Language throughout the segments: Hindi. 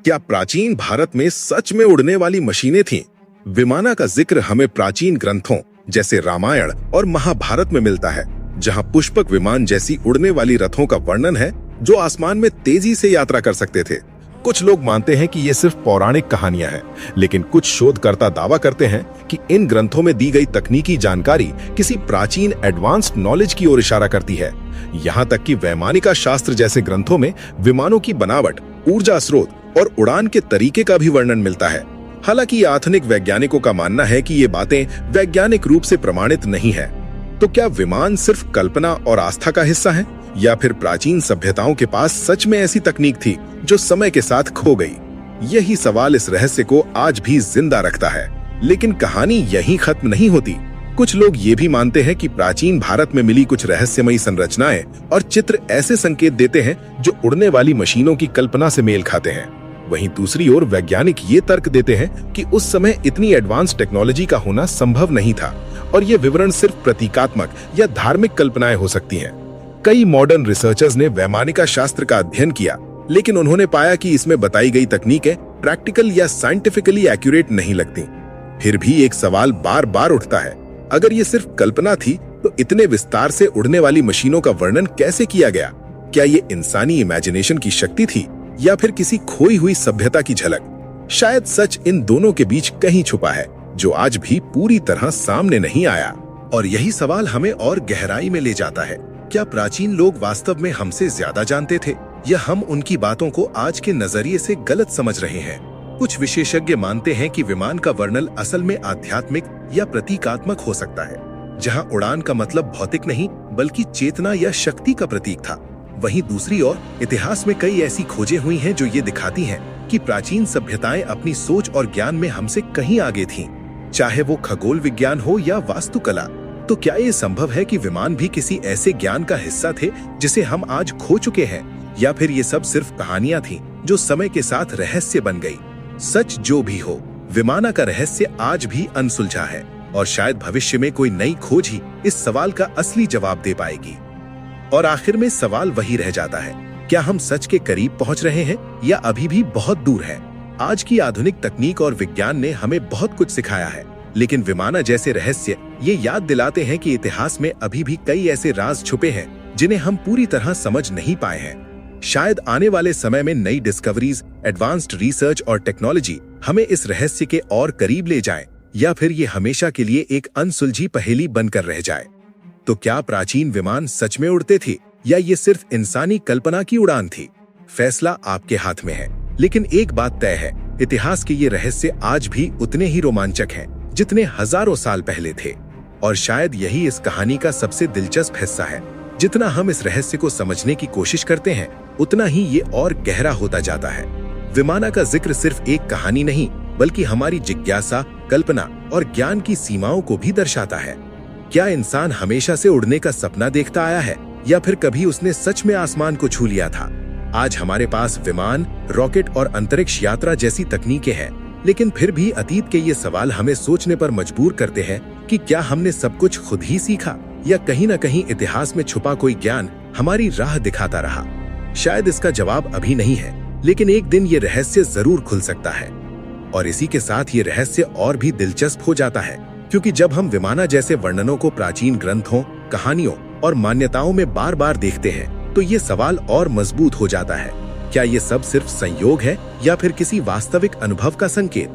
क्या प्राचीन भारत में सच में उड़ने वाली मशीनें थीं? विमाना का जिक्र हमें प्राचीन ग्रंथों जैसे रामायण और महाभारत में मिलता है, जहां पुष्पक विमान जैसी उड़ने वाली रथों का वर्णन है जो आसमान में तेजी से यात्रा कर सकते थे। कुछ लोग मानते हैं कि ये सिर्फ पौराणिक कहानियां हैं, लेकिन कुछ शोधकर्ता दावा करते हैं कि इन ग्रंथों में दी गई तकनीकी जानकारी किसी प्राचीन एडवांस्ड नॉलेज की ओर इशारा करती है। यहाँ तक कि वैमानिका शास्त्र जैसे ग्रंथों में विमानों की बनावट, ऊर्जा स्रोत और उड़ान के तरीके का भी वर्णन मिलता है। हालांकि आधुनिक वैज्ञानिकों का मानना है कि ये बातें वैज्ञानिक रूप से प्रमाणित नहीं है। तो क्या विमान सिर्फ कल्पना और आस्था का हिस्सा है, या फिर प्राचीन सभ्यताओं के पास सच में ऐसी तकनीक थी जो समय के साथ खो गई? यही सवाल इस रहस्य को आज भी जिंदा रखता है। लेकिन कहानी यहीं खत्म नहीं होती। कुछ लोग ये भी मानते हैं कि प्राचीन भारत में मिली कुछ रहस्यमयी संरचनाएं और चित्र ऐसे संकेत देते हैं जो उड़ने वाली मशीनों की कल्पना से मेल खाते हैं। वहीं दूसरी ओर वैज्ञानिक ये तर्क देते हैं कि उस समय इतनी एडवांस टेक्नोलॉजी का होना संभव नहीं था और ये विवरण सिर्फ प्रतीकात्मक या धार्मिक कल्पनाएं हो सकती हैं। कई मॉडर्न रिसर्चर्स ने वैमानिका शास्त्र का अध्ययन किया, लेकिन उन्होंने पाया कि इसमें बताई गई तकनीकें प्रैक्टिकल या साइंटिफिकली एक्यूरेट नहीं लगती। फिर भी एक सवाल बार बार उठता है, अगर ये सिर्फ कल्पना थी तो इतने विस्तार से उड़ने वाली मशीनों का वर्णन कैसे किया गया? क्या ये इंसानी इमेजिनेशन की शक्ति थी या फिर किसी खोई हुई सभ्यता की झलक? शायद सच इन दोनों के बीच कहीं छुपा है, जो आज भी पूरी तरह सामने नहीं आया। और यही सवाल हमें और गहराई में ले जाता है। क्या प्राचीन लोग वास्तव में हमसे ज्यादा जानते थे, या हम उनकी बातों को आज के नजरिए से गलत समझ रहे हैं? कुछ विशेषज्ञ मानते हैं कि विमान का वर्णन असल में आध्यात्मिक या प्रतीकात्मक हो सकता है, जहां उड़ान का मतलब भौतिक नहीं बल्कि चेतना या शक्ति का प्रतीक था। वहीं दूसरी ओर इतिहास में कई ऐसी खोजें हुई हैं जो ये दिखाती हैं कि प्राचीन सभ्यताएं अपनी सोच और ज्ञान में हमसे कहीं आगे थीं, चाहे वो खगोल विज्ञान हो या वास्तुकला। तो क्या ये संभव है कि विमान भी किसी ऐसे ज्ञान का हिस्सा थे जिसे हम आज खो चुके हैं, या फिर ये सब सिर्फ कहानियां थीं जो समय के साथ रहस्य बन गई? सच जो भी हो, विमाना का रहस्य आज भी अनसुलझा है और शायद भविष्य में कोई नई खोज ही इस सवाल का असली जवाब दे पाएगी। और आखिर में सवाल वही रह जाता है, क्या हम सच के करीब पहुंच रहे हैं या अभी भी बहुत दूर है? आज की आधुनिक तकनीक और विज्ञान ने हमें बहुत कुछ सिखाया है, लेकिन विमाना जैसे रहस्य ये याद दिलाते हैं कि इतिहास में अभी भी कई ऐसे राज छुपे हैं जिन्हें हम पूरी तरह समझ नहीं पाए हैं। शायद आने वाले समय में नई डिस्कवरीज, एडवांस्ड रिसर्च और टेक्नोलॉजी हमें इस रहस्य के और करीब ले जाएं, या फिर ये हमेशा के लिए एक अनसुलझी पहेली बनकर रह जाए। तो क्या प्राचीन विमान सच में उड़ते थे, या ये सिर्फ इंसानी कल्पना की उड़ान थी? फैसला आपके हाथ में है, लेकिन एक बात तय है, इतिहास के ये रहस्य आज भी उतने ही रोमांचक हैं जितने हजारों साल पहले थे। और शायद यही इस कहानी का सबसे दिलचस्प हिस्सा है। जितना हम इस रहस्य को समझने की कोशिश करते हैं, उतना ही ये और गहरा होता जाता है। विमाना का जिक्र सिर्फ एक कहानी नहीं, बल्कि हमारी जिज्ञासा, कल्पना और ज्ञान की सीमाओं को भी दर्शाता है। क्या इंसान हमेशा से उड़ने का सपना देखता आया है, या फिर कभी उसने सच में आसमान को छू लिया था? आज हमारे पास विमान, रॉकेट और अंतरिक्ष यात्रा जैसी तकनीकें हैं, लेकिन फिर भी अतीत के ये सवाल हमें सोचने पर मजबूर करते हैं कि क्या हमने सब कुछ खुद ही सीखा, या कहीं न कहीं इतिहास में छुपा कोई ज्ञान हमारी राह दिखाता रहा? शायद इसका जवाब अभी नहीं है, लेकिन एक दिन ये रहस्य जरूर खुल सकता है। और इसी के साथ ये रहस्य और भी दिलचस्प हो जाता है, क्योंकि जब हम विमाना जैसे वर्णनों को प्राचीन ग्रंथों, कहानियों और मान्यताओं में बार बार देखते हैं, तो ये सवाल और मजबूत हो जाता है, क्या ये सब सिर्फ संयोग है या फिर किसी वास्तविक अनुभव का संकेत?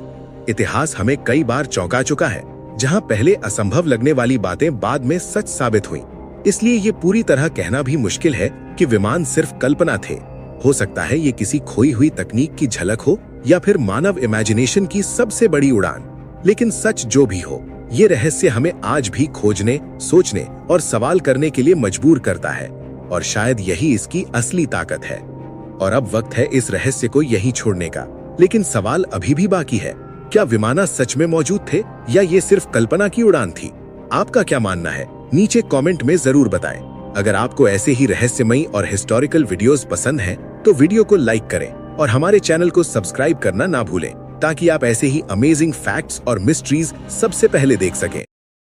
इतिहास हमें कई बार चौंका चुका है, जहां पहले असंभव लगने वाली बातें बाद में सच साबित हुई। इसलिए ये पूरी तरह कहना भी मुश्किल है कि विमान सिर्फ कल्पना थे। हो सकता है ये किसी खोई हुई तकनीक की झलक हो, या फिर मानव इमेजिनेशन की सबसे बड़ी उड़ान। लेकिन सच जो भी हो, ये रहस्य हमें आज भी खोजने, सोचने और सवाल करने के लिए मजबूर करता है, और शायद यही इसकी असली ताकत है। और अब वक्त है इस रहस्य को यहीं छोड़ने का, लेकिन सवाल अभी भी बाकी है, क्या विमाना सच में मौजूद थे, या ये सिर्फ कल्पना की उड़ान थी? आपका क्या मानना है? नीचे कमेंट में जरूर बताएं। अगर आपको ऐसे ही रहस्यमयी और हिस्टोरिकल वीडियोस पसंद हैं, तो वीडियो को लाइक करें और हमारे चैनल को सब्सक्राइब करना ना भूलें, ताकि आप ऐसे ही अमेजिंग फैक्ट्स और मिस्ट्रीज सबसे पहले देख सकें।